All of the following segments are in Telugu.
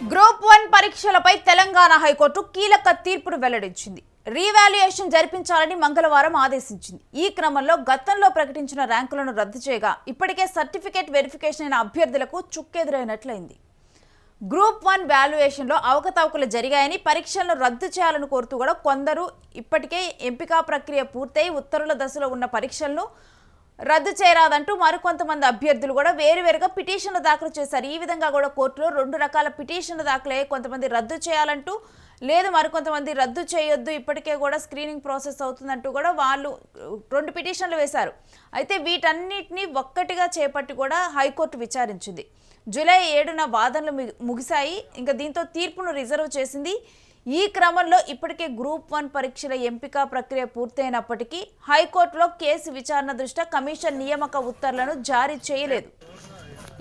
గ్రూప్ 1 పరీక్షలపై తెలంగాణ హైకోర్టు కీలక తీర్పును వెల్లడించింది. రీవాల్యుయేషన్ జరిపించాలని మంగళవారం ఆదేశించింది. ఈ క్రమంలో గతంలో ప్రకటించిన ర్యాంకులను రద్దు చేయగా ఇప్పటికే సర్టిఫికేట్ వెరిఫికేషన్ అయిన అభ్యర్థులకు చుక్కెదురైనట్లయింది. గ్రూప్ 1 వాల్యుయేషన్లో అవకతవకలు జరిగాయని పరీక్షలను రద్దు చేయాలని కోరుతూ కూడా కొందరు ఇప్పటికే ఎంపిక ప్రక్రియ పూర్తయి ఉత్తర్వుల దశలో ఉన్న పరీక్షలను రద్దు చేయరాదంటూ మరికొంతమంది అభ్యర్థులు కూడా వేరువేరుగా పిటిషన్లు దాఖలు చేశారు. ఈ విధంగా కూడా కోర్టులో 2 రకాల పిటిషన్లు దాఖలయ్యాయి. కొంతమంది రద్దు చేయాలంటూ, లేదు మరికొంతమంది రద్దు చేయొద్దు, ఇప్పటికే కూడా స్క్రీనింగ్ ప్రాసెస్ అవుతుందంటూ కూడా వాళ్ళు 2 పిటిషన్లు వేశారు. అయితే వీటన్నిటిని ఒక్కటిగా చేపట్టి కూడా హైకోర్టు విచారించింది. జూలై 7న వాదనలు ముగిశాయి. ఇంకా దీంతో తీర్పును రిజర్వ్ చేసింది. ఈ క్రమంలో ఇప్పటికే గ్రూప్ 1 పరీక్షల ఎంపిక ప్రక్రియ పూర్తయినప్పటికీ హైకోర్టులో కేసు విచారణ దృష్ట్యా కమిషన్ నియామక ఉత్తర్వులను జారీ చేయలేదు.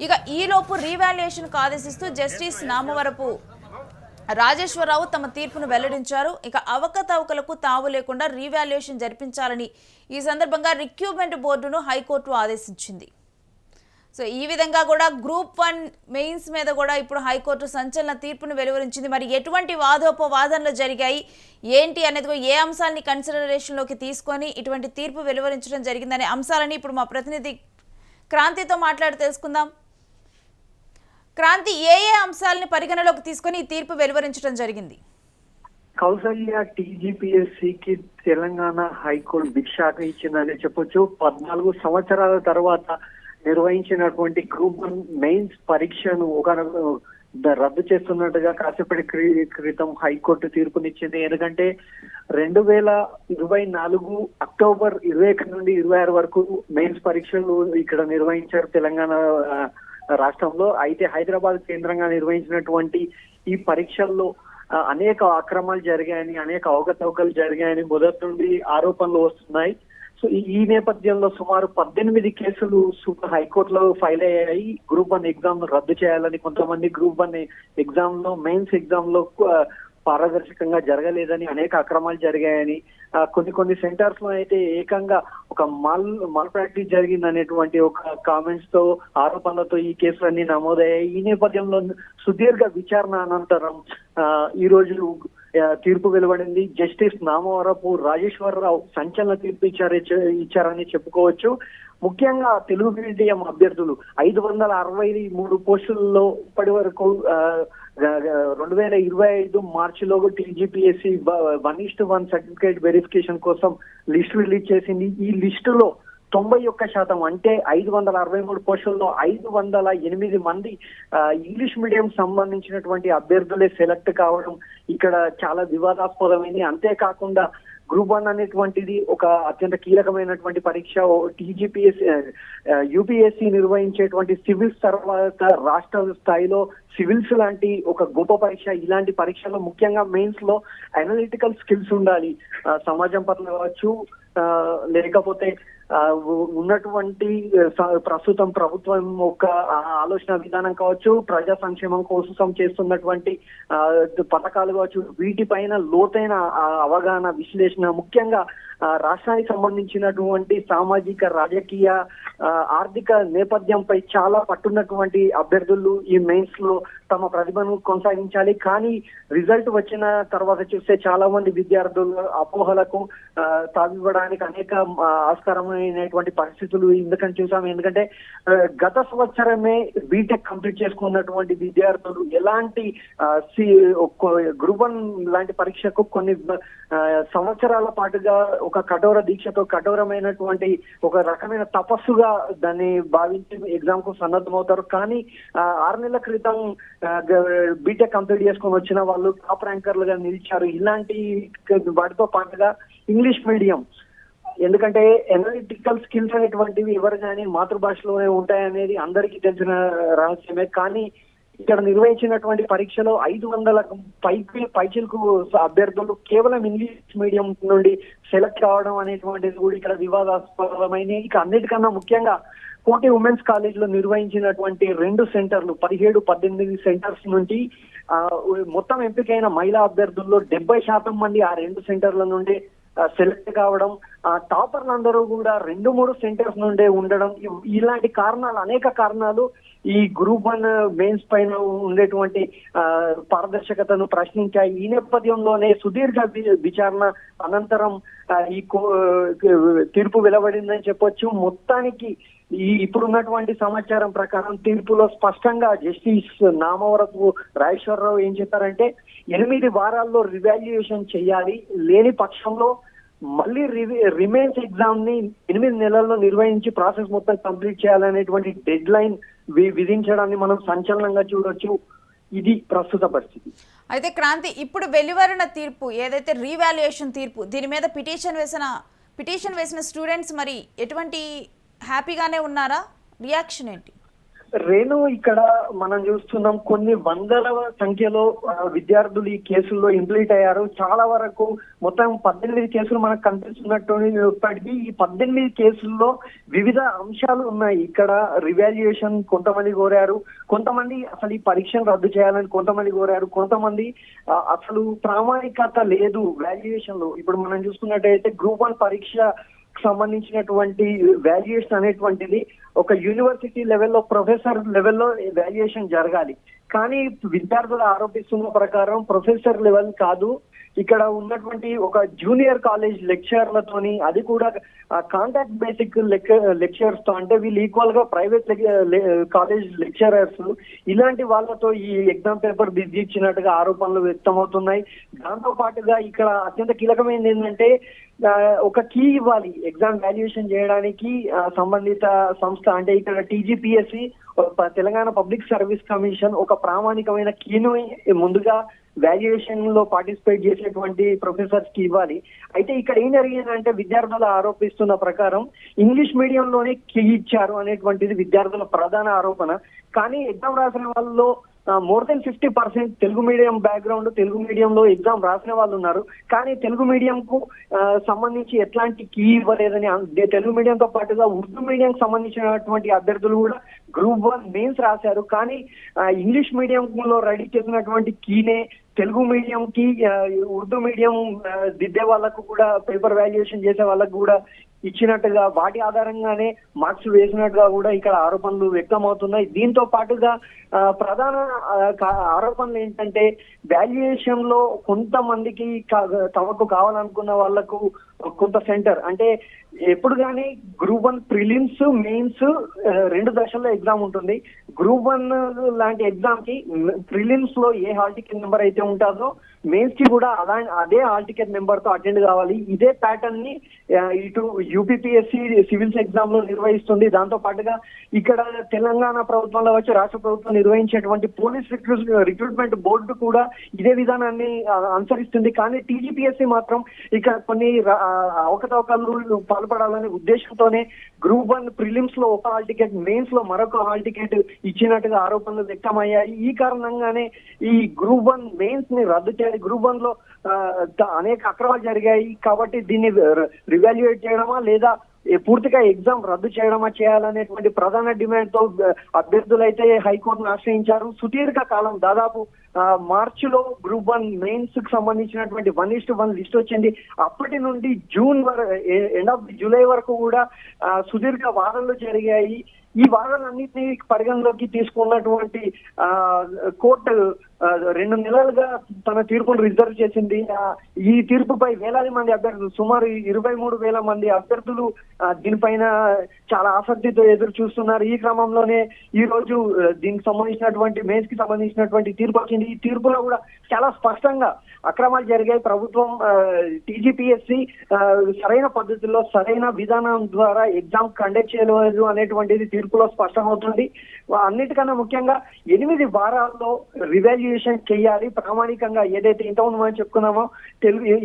ఇక ఈలోపు రీవాల్యుయేషన్కు ఆదేశిస్తూ జస్టిస్ నామవరపు రాజేశ్వరరావు తమ తీర్పును వెల్లడించారు. ఇక అవకతవకలకు తావు లేకుండా రీవాల్యుయేషన్ జరిపించాలని ఈ సందర్భంగా రిక్రూట్మెంట్ బోర్డును హైకోర్టు ఆదేశించింది. సో ఈ విధంగా కూడా గ్రూప్ 1 మెయిన్స్ మీద కూడా ఇప్పుడు హైకోర్టు సంచలన తీర్పును వెలువరించింది. మరి ఎటువంటి వాదోపవాదనలు జరిగాయి ఏంటి అనేది, ఏ అంశాలని కన్సిడరేషన్లోకి తీసుకొని ఇటువంటి తీర్పు వెలువరించడం జరిగిందనే అంశాలని ఇప్పుడు మా ప్రతినిధి క్రాంతితో మాట్లాడి తెలుసుకుందాం. క్రాంతి, ఏ అంశాలని పరిగణలోకి తీసుకొని ఈ తీర్పు వెలువరించడం జరిగింది? కౌసల్య టీజీపీఎస్సీకి తెలంగాణ హైకోర్టు భిక్షాక ఇచ్చిందని చెప్పొచ్చు. 14 సంవత్సరాల తర్వాత నిర్వహించినటువంటి గ్రూప్ 1 మెయిన్స్ పరీక్షను ఒక రద్దు చేస్తున్నట్టుగా కాసేపటి క్రితం హైకోర్టు తీర్పునిచ్చింది. ఎందుకంటే 2024 అక్టోబర్ 21 నుండి 26 వరకు మెయిన్స్ పరీక్షలు ఇక్కడ నిర్వహించారు తెలంగాణ రాష్ట్రంలో. అయితే హైదరాబాద్ కేంద్రంగా నిర్వహించినటువంటి ఈ పరీక్షల్లో అనేక అక్రమాలు జరిగాయని, అనేక అవకతవకలు జరిగాయని మొదటి నుండి ఆరోపణలు వస్తున్నాయి. సో ఈ నేపథ్యంలో సుమారు 18 కేసులు హైకోర్టులో ఫైల్ అయ్యాయి. గ్రూప్ 1 ఎగ్జామ్ రద్దు చేయాలని, కొంతమంది గ్రూప్ 1 ఎగ్జామ్ లో మెయిన్స్ ఎగ్జామ్ లో పారదర్శకంగా జరగలేదని, అనేక అక్రమాలు జరిగాయని, కొన్ని సెంటర్స్ లో అయితే ఏకంగా ఒక మాల్ ప్రాక్టీస్ జరిగింది అనేటువంటి ఒక కామెంట్స్ తో, ఆరోపణలతో ఈ కేసులన్నీ నమోదయ్యాయి. ఈ నేపథ్యంలో సుదీర్ఘ విచారణ అనంతరం ఈ రోజు తీర్పు వెలువడింది. జస్టిస్ నామవరపు రాజేశ్వరరావు సంచలన తీర్పు ఇచ్చారని చెప్పుకోవచ్చు. ముఖ్యంగా తెలుగు మీడియం అభ్యర్థులు 563 పోస్టుల్లో ఇప్పటి వరకు 2025 మార్చిలో టీజీపీఎస్సీ 1:1 సర్టిఫికేట్ వెరిఫికేషన్ కోసం లిస్టు రిలీజ్ చేసింది. ఈ లిస్టులో 91% అంటే 563 పోస్టుల్లో 508 మంది ఇంగ్లీష్ మీడియం సంబంధించినటువంటి అభ్యర్థులే సెలెక్ట్ కావడం ఇక్కడ చాలా వివాదాస్పదమైంది. అంతేకాకుండా గ్రూప్ 1 అనేటువంటిది ఒక అత్యంత కీలకమైనటువంటి పరీక్ష. యూపీఎస్సీ నిర్వహించేటువంటి సివిల్స్ తర్వాత రాష్ట్ర స్థాయిలో సివిల్స్ లాంటి ఒక గొప్ప పరీక్ష. ఇలాంటి పరీక్షలో ముఖ్యంగా మెయిన్స్ లో అనలిటికల్ స్కిల్స్ ఉండాలి. సమాజం పట్ల కావచ్చు, లేకపోతే ఉన్నటువంటి ప్రస్తుతం ప్రభుత్వం ఒక ఆలోచన విధానం కావచ్చు, ప్రజా సంక్షేమం కోసం చేస్తున్నటువంటి పథకాలు కావచ్చు, వీటిపైన లోతైన అవగాహన, విశ్లేషణ, ముఖ్యంగా రాష్ట్రానికి సంబంధించినటువంటి సామాజిక, రాజకీయ, ఆర్థిక నేపథ్యంపై చాలా పట్టున్నటువంటి అభ్యర్థులు ఈ మెయిన్స్ లో తమ ప్రతిభను కొనసాగించాలి. కానీ రిజల్ట్ వచ్చిన తర్వాత చూస్తే చాలా మంది విద్యార్థులు అపోహలకు తావివ్వడానికి అనేక ఆస్కారమైనటువంటి పరిస్థితులు ఎందుకని చూసాం. ఎందుకంటే గత సంవత్సరమే బీటెక్ కంప్లీట్ చేసుకున్నటువంటి విద్యార్థులు ఎలాంటి గ్రూప్ 1 లాంటి పరీక్షకు కొన్ని సంవత్సరాల పాటుగా ఒక కఠోర దీక్షతో, కఠోరమైనటువంటి ఒక రకమైన తపస్సుగా దాన్ని భావించి ఎగ్జామ్ కు సన్నద్ధమవుతారు. కానీ 6 నెలల క్రితం బీటెక్ కంప్లీట్ చేసుకొని వచ్చిన వాళ్ళు టాప్ ర్యాంకర్లుగా నిలిచారు. ఇలాంటి వాటితో పాటుగా ఇంగ్లీష్ మీడియం, ఎందుకంటే ఎనలిటికల్ స్కిల్స్ అనేటువంటివి ఎవరు కానీ మాతృభాషలోనే ఉంటాయనేది అందరికీ తెలిసిన రహస్యమే. కానీ ఇక్కడ నిర్వహించినటువంటి పరీక్షలో 500 పైచిలకు అభ్యర్థులు కేవలం ఇంగ్లీష్ మీడియం నుండి సెలెక్ట్ కావడం అనేటువంటిది కూడా ఇక్కడ వివాదాస్పదమైన. ఇక అన్నిటికన్నా ముఖ్యంగా కోటి ఉమెన్స్ కాలేజ్ లో నిర్వహించినటువంటి 2 సెంటర్లు 17-18 సెంటర్స్ నుంచి మొత్తం ఎంపికైన మహిళా అభ్యర్థుల్లో 70% మంది ఆ 2 సెంటర్ల నుండి సెలెక్ట్ కావడం, టాపర్లు అందరూ కూడా 2-3 సెంటర్స్ నుండే ఉండడం, ఇలాంటి కారణాలు, అనేక కారణాలు ఈ గ్రూప్ 1 మెయిన్స్ పైన ఉండేటువంటి పారదర్శకతను ప్రశ్నించాయి. ఈ నేపథ్యంలోనే సుదీర్ఘ విచారణ అనంతరం ఈ తీర్పు వెలువడిందని చెప్పొచ్చు. మొత్తానికి ఇప్పుడున్నటువంటి సమాచారం ప్రకారం తీర్పులో స్పష్టంగా జస్టిస్ నామవరపు రాజేశ్వరరావు ఏం చెప్పారంటే 8 వారాల్లో రివాల్యుయేషన్ చేయాలి, లేని పక్షంలో మళ్ళీ రిమైన్స్ ఎగ్జామ్ ని 8 నెలల్లో నిర్వహించి ప్రాసెస్ మొత్తం కంప్లీట్ చేయాలనేటువంటి డెడ్ లైన్ విధించడాన్ని మనం సంచలనంగా చూడొచ్చు. ఇది ప్రస్తుత పరిస్థితి. అయితే క్రాంతి, ఇప్పుడు వెలువరిన తీర్పు ఏదైతే రీవాల్యుయేషన్ తీర్పు, దీని మీద పిటిషన్ వేసిన స్టూడెంట్స్ మరి ఎటువంటి హ్యాపీగానే ఉన్నారా? రియాక్షన్ ఏంటి? రేణు, ఇక్కడ మనం చూస్తున్నాం కొన్ని వందల సంఖ్యలో విద్యార్థులు ఈ కేసుల్లో ఇంప్లీట్ అయ్యారు. చాలా వరకు మొత్తం 18 కేసులు మనకు కనిపిస్తున్నప్పటికీ ఈ 18 కేసుల్లో వివిధ అంశాలు ఉన్నాయి. ఇక్కడ రివాల్యుయేషన్ కొంతమంది కోరారు, కొంతమంది అసలు ఈ పరీక్షను రద్దు చేయాలని కొంతమంది కోరారు, కొంతమంది అసలు ప్రామాణికత లేదు వాల్యుయేషన్ లో. ఇప్పుడు మనం చూసుకున్నట్టయితే గ్రూప్ 1 పరీక్ష సంబంధించినటువంటి వాల్యుయేషన్ అనేటువంటిది ఒక యూనివర్సిటీ లెవెల్లో ప్రొఫెసర్ లెవెల్లో వాల్యుయేషన్ జరగాలి. కానీ విద్యార్థులు ఆరోపిస్తున్న ప్రకారం ప్రొఫెసర్ లెవెల్ కాదు, ఇక్కడ ఉన్నటువంటి ఒక జూనియర్ కాలేజ్ లెక్చరర్లతోని, అది కూడా కాంటాక్ట్ బేసిక్ లెక్చరర్స్ తో, అంటే వీళ్ళు ఈక్వల్ గా ప్రైవేట్ కాలేజ్ లెక్చరర్స్, ఇలాంటి వాళ్ళతో ఈ ఎగ్జామ్ పేపర్ దిద్దిచ్చినట్టుగా ఆరోపణలు వ్యక్తమవుతున్నాయి. దాంతో పాటుగా ఇక్కడ అత్యంత కీలకమైనది ఏంటంటే ఒక కీ ఇవ్వాలి ఎగ్జామ్ వాల్యుయేషన్ చేయడానికి సంబంధిత సంస్థ, అంటే ఇక్కడ TGPSC Telangana public service commission ఒక ప్రామాణికమైన కీను ముందుగా వాల్యుయేషన్ లో పార్టిసిపేట్ చేసేటువంటి ప్రొఫెసర్స్ కి ఇవ్వాలి. అయితే ఇక్కడ ఏం జరిగిందంటే విద్యార్థులు ఆరోపిస్తున్న ప్రకారం ఇంగ్లీష్ మీడియంలోనే కీ ఇచ్చారు అనేటువంటిది విద్యార్థుల ప్రధాన ఆరోపణ. కానీ ఎగ్జామ్ రాసిన వాళ్ళలో more than 50% Telugu medium background, Telugu మీడియంలో ఎగ్జామ్ రాసిన వాళ్ళు ఉన్నారు. కానీ తెలుగు మీడియం కు సంబంధించి ఎట్లాంటి కీ ఇవ్వలేదని, తెలుగు మీడియంతో పాటుగా ఉర్దూ మీడియం సంబంధించినటువంటి అభ్యర్థులు కూడా గ్రూప్ 1 మెయిన్స్ రాశారు. కానీ ఇంగ్లీష్ మీడియంలో రెడీ చేసినటువంటి కీనే తెలుగు మీడియం కి, ఉర్దూ మీడియం దిద్దే వాళ్ళకు కూడా, పేపర్ వాల్యుయేషన్ చేసే వాళ్ళకు కూడా ఇచ్చినట్టుగా, వాటి ఆధారంగానే మార్క్స్ వేసినట్టుగా కూడా ఇక్కడ ఆరోపణలు వ్యక్తమవుతున్నాయి. దీంతో పాటుగా ప్రధాన ఆరోపణలు ఏంటంటే వాల్యుయేషన్ లో కొంతమందికి తమకు కావాలనుకున్న వాళ్లకు కొంత సెంటర్, అంటే ఎప్పుడు కానీ గ్రూప్ 1 ప్రిలిమ్స్ మెయిన్స్ 2 దశల్లో ఎగ్జామ్ ఉంటుంది. గ్రూప్ 1 లాంటి ఎగ్జామ్ కి ప్రిలిమ్స్ లో ఏ హాల్ టికెట్ నెంబర్ అయితే ఉంటుందో మెయిన్స్ కి కూడా అదే హాల్ టికెట్ నెంబర్ తో అటెండ్ కావాలి. ఇదే ప్యాటర్న్ ని ఇటు యూపీపీఎస్సీ సివిల్స్ ఎగ్జామ్ లో నిర్వహిస్తుంది. దాంతో పాటుగా ఇక్కడ తెలంగాణ ప్రభుత్వంలో వచ్చి రాష్ట్ర ప్రభుత్వం నిర్వహించేటువంటి పోలీస్ రిక్రూట్మెంట్ బోర్డు కూడా ఇదే విధానాన్ని అనుసరిస్తుంది. కానీ టీజీపీఎస్సీ మాత్రం ఇక్కడ కొన్ని అవకతవకలు పాల్పడాలనే ఉద్దేశంతోనే గ్రూప్ 1 ప్రిలిమ్స్ లో ఒక హాల్ టికెట్, మెయిన్స్ లో మరొక హాల్ టికెట్ ఇచ్చినట్టుగా ఆరోపణలు వ్యక్తమయ్యాయి. ఈ కారణంగానే ఈ గ్రూప్ 1 మెయిన్స్ ని రద్దు చేయాలి, గ్రూప్ 1 లో అనేక అక్రమాలు జరిగాయి కాబట్టి దీన్ని రివాల్యుయేట్ చేయడమా లేదా పూర్తిగా ఎగ్జామ్ రద్దు చేయడమా చేయాలనేటువంటి ప్రధాన డిమాండ్ తో అభ్యర్థులైతే హైకోర్టును ఆశ్రయించారు. సుదీర్ఘ కాలం, దాదాపు మార్చిలో గ్రూప్ 1 మెయిన్స్ కి సంబంధించినటువంటి 1:1 లిస్ట్ వచ్చింది. అప్పటి నుండి జూన్ ఎండ్ ఆఫ్ జూలై వరకు కూడా సుదీర్ఘ వాదనలు జరిగాయి. ఈ వాదనలన్నింటినీ పరిగణలోకి తీసుకున్నటువంటి కోర్టు 2 నెలలుగా తన తీర్పును రిజర్వ్ చేసింది. ఈ తీర్పుపై వేలాది మంది అభ్యర్థులు, సుమారు 23,000 మంది అభ్యర్థులు దీనిపైన చాలా ఆసక్తితో ఎదురు చూస్తున్నారు. ఈ క్రమంలోనే ఈ రోజు దీనికి సంబంధించినటువంటి మెయిన్స్ కి సంబంధించినటువంటి తీర్పు వచ్చింది. ఈ తీర్పులో కూడా చాలా స్పష్టంగా అక్రమాలు జరిగాయి. ప్రభుత్వం టీజీపీఎస్సీ సరైన పద్ధతిలో, సరైన విధానం ద్వారా ఎగ్జామ్ కండక్ట్ చేయలేదు అనేటువంటిది తీర్పులో స్పష్టమవుతుంది. అన్నిటికన్నా ముఖ్యంగా 8 వారాల్లో రివాల్యుయేషన్ చేయాలి ప్రామాణికంగా. ఏదైతే ఇంతకుముందు మనం చెప్పుకున్నామో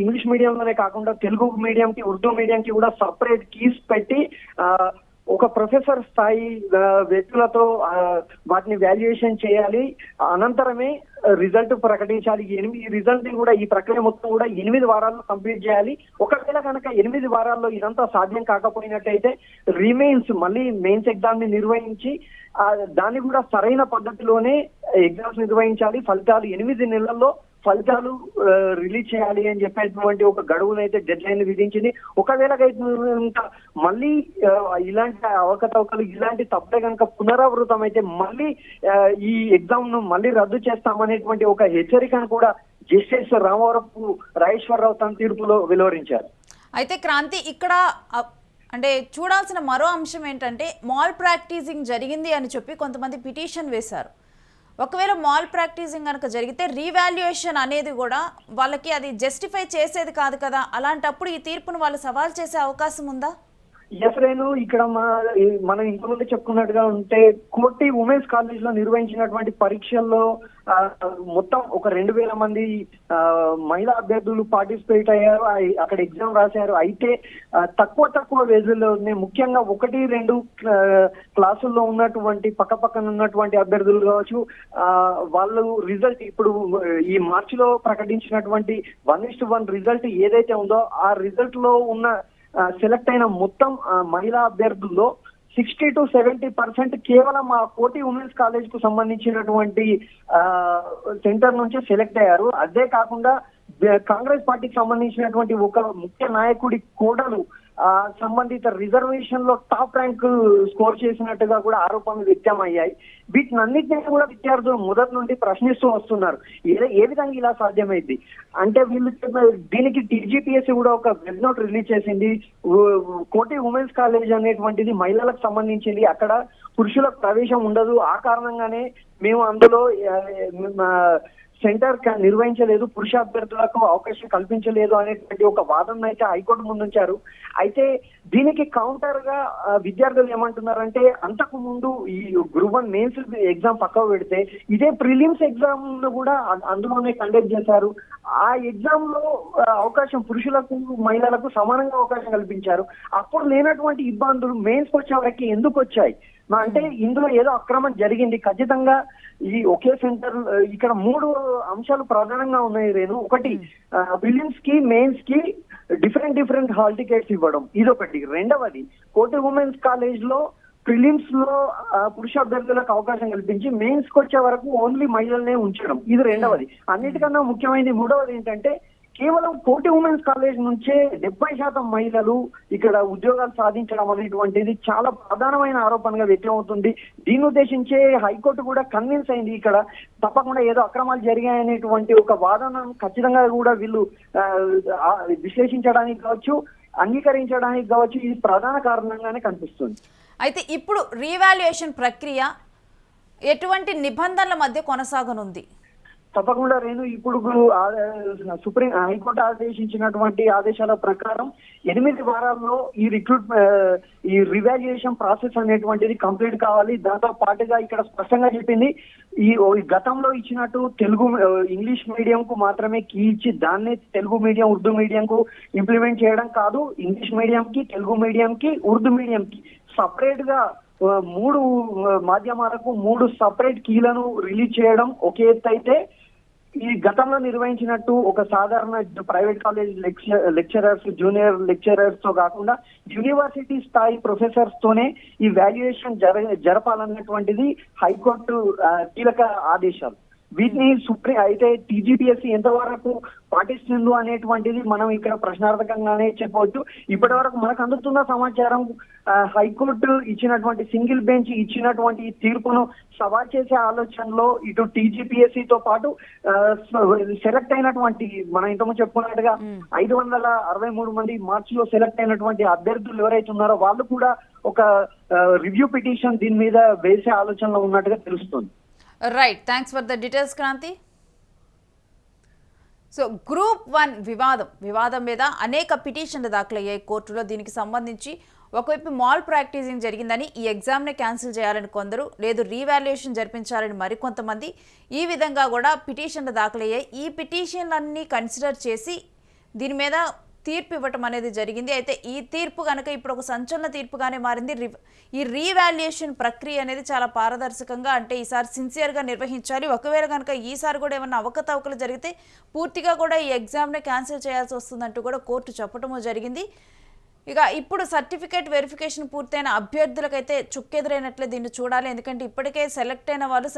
ఇంగ్లీష్ మీడియంలోనే కాకుండా తెలుగు మీడియం కి, ఉర్దూ మీడియం కి కూడా సపరేట్ కీస్ పెట్టి ఒక ప్రొఫెసర్ స్థాయి వ్యక్తులతో వాటిని వాల్యుయేషన్ చేయాలి. అనంతరమే రిజల్ట్ ప్రకటించాలి. ఈ రిజల్ట్ ని కూడా, ఈ ప్రక్రియ మొత్తం కూడా 8 వారాల్లో కంప్లీట్ చేయాలి. ఒకవేళ కనుక 8 వారాల్లో ఇదంతా సాధ్యం కాకపోయినట్టయితే రిమైన్స్ మళ్ళీ మెయిన్స్ ఎగ్జామ్ ని నిర్వహించి దాన్ని కూడా సరైన పద్ధతిలోనే ఎగ్జామ్స్ నిర్వహించాలి. ఫలితాలు 8 నెలల్లో ఫలితాలు రిలీజ్ చేయాలి అని చెప్పేటువంటి ఒక గడువునైతే డెడ్ లైన్ విధించింది. ఒకవేళ ఇంకా మళ్ళీ ఇలాంటి అవకతవకలు ఇలాంటి తప్పే కనుక పునరావృతం అయితే మళ్ళీ ఈ ఎగ్జామ్ ను మళ్ళీ రద్దు చేస్తామనేటువంటి ఒక హెచ్చరికను కూడా జస్టిస్ రామవరపు రాజేశ్వరరావు తన తీర్పులో వెలువరించారు. అయితే క్రాంతి ఇక్కడ అంటే చూడాల్సిన మరో అంశం ఏంటంటే మాల్ ప్రాక్టీసింగ్ జరిగింది అని చెప్పి కొంతమంది పిటిషన్ వేశారు. ఒకవేళ మాల్ ప్రాక్టీసింగ్ కనుక జరిగితే రీవాల్యుయేషన్ అనేది కూడా వాళ్ళకి అది జస్టిఫై చేసేది కాదు కదా, అలాంటప్పుడు ఈ తీర్పును వాళ్ళు సవాల్ చేసే అవకాశం ఉందా? ఎస్ రేణు, ఇక్కడ మనం ఇంతకుముందు చెప్పుకున్నట్టుగా ఉంటే కోటి ఉమెన్స్ కాలేజ్ లో నిర్వహించినటువంటి పరీక్షల్లో మొత్తం ఒక 2000 మంది మహిళా అభ్యర్థులు పార్టిసిపేట్ అయ్యారు, అక్కడ ఎగ్జామ్ రాశారు. అయితే తక్కువ వేజుల్లోనే ముఖ్యంగా 1-2 క్లాసుల్లో ఉన్నటువంటి పక్కన ఉన్నటువంటి అభ్యర్థులు కావచ్చు, వాళ్ళు రిజల్ట్ ఇప్పుడు ఈ మార్చిలో ప్రకటించినటువంటి 1:1 రిజల్ట్ ఏదైతే ఉందో ఆ రిజల్ట్ లో ఉన్న సెలెక్ట్ అయిన మొత్తం మహిళా అభ్యర్థుల్లో 60 to 70% కేవలం ఆ కోటి ఉమెన్స్ కాలేజ్ కు సంబంధించినటువంటి సెంటర్ నుంచి సెలెక్ట్ అయ్యారు. అదే కాకుండా కాంగ్రెస్ పార్టీకి సంబంధించినటువంటి ఒక ముఖ్య నాయకుడి కోడలు సంబంధిత రిజర్వేషన్ లో టాప్ ర్యాంక్ స్కోర్ చేసినట్టుగా కూడా ఆరోపణలు వ్యక్తమయ్యాయి. వీటినన్నిటినీ కూడా విద్యార్థులు మొదటి నుండి ప్రశ్నిస్తూ వస్తున్నారు. ఏ విధంగా ఇలా సాధ్యమైంది అంటే వీళ్ళు దీనికి టీజీపీఎస్సీ కూడా ఒక వెబ్ నోట్ రిలీజ్ చేసింది. కోటి ఉమెన్స్ కాలేజ్ అనేటువంటిది మహిళలకు సంబంధించింది, అక్కడ పురుషులకు ప్రవేశం ఉండదు, ఆ కారణంగానే మేము అందులో సెంటర్ నిర్వహించలేదు, పురుష అభ్యర్థులకు అవకాశం కల్పించలేదు అనేటువంటి ఒక వాదన అయితే హైకోర్టు ముందుంచారు. అయితే దీనికి కౌంటర్ గా విద్యార్థులు ఏమంటున్నారంటే అంతకు ముందు ఈ గ్రూప్ 1 మెయిన్స్ ఎగ్జామ్ పక్కకు పెడితే ఇదే ప్రిలిమ్స్ ఎగ్జామ్ ను కూడా అందులోనే కండక్ట్ చేశారు. ఆ ఎగ్జామ్ లో అవకాశం పురుషులకు మహిళలకు సమానంగా అవకాశం కల్పించారు. అప్పుడు లేనటువంటి ఇబ్బందులు మెయిన్స్ వచ్చే వరకు ఎందుకు వచ్చాయి అంటే ఇందులో ఏదో అక్రమం జరిగింది ఖచ్చితంగా. ఈ ఒకే సెంటర్ ఇక్కడ 3 అంశాలు ప్రధానంగా ఉన్నాయి రేణు. ఒకటి, ప్రిలిమ్స్ కి మెయిన్స్ కి డిఫరెంట్ హాల్ టికెట్స్ ఇవ్వడం, ఇదొకటి. రెండవది, కోటి ఉమెన్స్ కాలేజ్ లో ప్రిలిమ్స్ లో పురుష అభ్యర్థులకు అవకాశం కల్పించి మెయిన్స్ కి వచ్చే వరకు ఓన్లీ మహిళలనే ఉంచడం, ఇది రెండవది. అన్నిటికన్నా ముఖ్యమైనది మూడవది ఏంటంటే కేవలం కోటి ఉమెన్స్ కాలేజ్ నుంచే 70% మహిళలు ఇక్కడ ఉద్యోగాలు సాధించడం అనేటువంటిది చాలా ప్రధానమైన ఆరోపణగా వ్యక్తమవుతుంది. దీన్ని ఉద్దేశించే హైకోర్టు కూడా కన్విన్స్ అయింది ఇక్కడ తప్పకుండా ఏదో అక్రమాలు జరిగాయనేటువంటి ఒక వాదనను ఖచ్చితంగా కూడా వీళ్ళు విశ్లేషించడానికి కావచ్చు, అంగీకరించడానికి కావచ్చు, ఇది ప్రధాన కారణంగానే కనిపిస్తుంది. అయితే ఇప్పుడు రీవాల్యుయేషన్ ప్రక్రియ ఎటువంటి నిబంధనల మధ్య కొనసాగనుంది? తప్పకుండా రేణు, ఇప్పుడు హైకోర్టు ఆదేశించినటువంటి ఆదేశాల ప్రకారం 8 వారాల్లో ఈ రివాల్యుయేషన్ ప్రాసెస్ అనేటువంటిది కంప్లీట్ కావాలి. దాంతో పాటుగా ఇక్కడ స్పష్టంగా చెప్పింది ఈ గతంలో ఇచ్చినట్టు ఇంగ్లీష్ మీడియం కు మాత్రమే కీ ఇచ్చి దాన్ని తెలుగు మీడియం ఉర్దూ మీడియం కు ఇంప్లిమెంట్ చేయడం కాదు, ఇంగ్లీష్ మీడియం కి తెలుగు మీడియం కి ఉర్దూ మీడియం కి సపరేట్ గా 3 మాధ్యమాలకు 3 సపరేట్ కీలను రిలీజ్ చేయడం ఒక ఎత్తు అయితే, ఈ గతంలో నిర్వహించినట్టు ఒక సాధారణ private college lecturers junior lecturers తో కాకుండా యూనివర్సిటీ స్థాయి ప్రొఫెసర్స్ తోనే ఈ వాల్యుయేషన్ జరపాలన్నటువంటిది హైకోర్టు కీలక ఆదేశాలు. వీటిని అయితే టీజీపీఎస్సీ ఎంతవరకు పాటిస్తుందో అనేటువంటిది మనం ఇక్కడ ప్రశ్నార్థకంగానే చెప్పవచ్చు. ఇప్పటి వరకు మనకు అందుతున్న సమాచారం హైకోర్టు ఇచ్చినటువంటి సింగిల్ బెంచ్ ఇచ్చినటువంటి తీర్పును సవాల్ చేసే ఆలోచనలో ఇటు టీజీపీఎస్సీతో పాటు సెలెక్ట్ అయినటువంటి మనం ఇంతకుముందు చెప్పుకున్నట్టుగా 563 మంది మార్చిలో సెలెక్ట్ అయినటువంటి అభ్యర్థులు ఎవరైతే ఉన్నారో వాళ్ళు కూడా ఒక రివ్యూ పిటిషన్ దీని మీద వేసే ఆలోచనలో ఉన్నట్టుగా తెలుస్తుంది. Right, thanks for the details Kranti. So group 1 వివాదం మీద అనేక పిటిషన్లు దాఖలయ్యాయి కోర్టులో. దీనికి సంబంధించి ఒకవైపు మాల్ ప్రాక్టీసింగ్ జరిగిందని ఈ ఎగ్జామ్ని క్యాన్సిల్ చేయాలని కొందరు, లేదు రీవాల్యుయేషన్ జరిపించాలని మరికొంతమంది, ఈ విధంగా కూడా పిటిషన్లు దాఖలయ్యాయి. ఈ పిటిషన్లన్నీ కన్సిడర్ చేసి దీని మీద తీర్పు ఇవ్వటం అనేది జరిగింది. అయితే ఈ తీర్పు కనుక ఇప్పుడు ఒక సంచలన తీర్పుగానే మారింది. ఈ రీవాల్యుయేషన్ ప్రక్రియ అనేది చాలా పారదర్శకంగా, అంటే ఈసారి సిన్సియర్గా నిర్వహించాలి. ఒకవేళ కనుక ఈసారి కూడా ఏమన్నా అవకతవకలు జరిగితే పూర్తిగా కూడా ఈ ఎగ్జామ్ని క్యాన్సిల్ చేయాల్సి వస్తుందంటూ కూడా కోర్టు చెప్పటము జరిగింది. ఇక ఇప్పుడు సర్టిఫికేట్ వెరిఫికేషన్ పూర్తయిన అభ్యర్థులకైతే చుక్కెదురైనట్లే దీన్ని చూడాలి. ఎందుకంటే ఇప్పటికే సెలెక్ట్ అయిన వాళ్ళు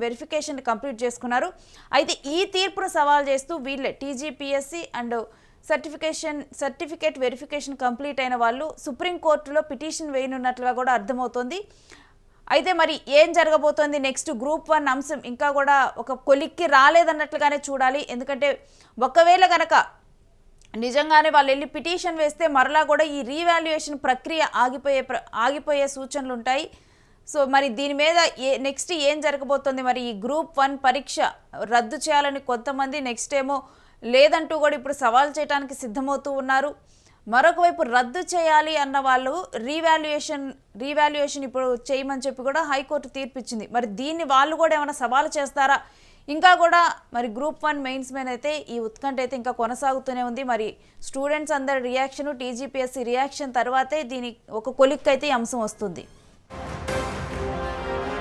వెరిఫికేషన్ కంప్లీట్ చేసుకున్నారు. అయితే ఈ తీర్పును సవాల్ చేస్తూ వీళ్ళే TGPSC and certificate verification complete అయిన వాళ్ళు సుప్రీంకోర్టులో పిటిషన్ వేయనున్నట్లుగా కూడా అర్థమవుతోంది. అయితే మరి ఏం జరగబోతోంది నెక్స్ట్ గ్రూప్ 1 అంశం ఇంకా కూడా ఒక కొలిక్కి రాలేదన్నట్లుగానే చూడాలి. ఎందుకంటే ఒకవేళ గనక నిజంగానే వాళ్ళు వెళ్ళి పిటిషన్ వేస్తే మరలా కూడా ఈ రీవాల్యుయేషన్ ప్రక్రియ ఆగిపోయే సూచనలు ఉంటాయి. సో మరి దీని మీద నెక్స్ట్ ఏం జరగబోతోంది, మరి ఈ గ్రూప్ 1 పరీక్ష రద్దు చేయాలని కొంతమంది, నెక్స్ట్ ఏమో లేదంటూ కూడా ఇప్పుడు సవాల్ చేయడానికి సిద్ధమవుతూ ఉన్నారు. మరొక వైపు రద్దు చేయాలి అన్న వాళ్ళు రీవాల్యుయేషన్ ఇప్పుడు చేయమని చెప్పి కూడా హైకోర్టు తీర్పిచ్చింది. మరి దీన్ని వాళ్ళు కూడా ఏమైనా సవాలు చేస్తారా? ఇంకా కూడా మరి గ్రూప్ 1 మెయిన్స్ మీద అయితే ఈ ఉత్కంఠ అయితే ఇంకా కొనసాగుతూనే ఉంది. మరి స్టూడెంట్స్ అందరి రియాక్షన్, టీజీపీఎస్సీ రియాక్షన్ తర్వాతే దీని ఒక కొలిక్ అయితే ఈ అంశం వస్తుంది.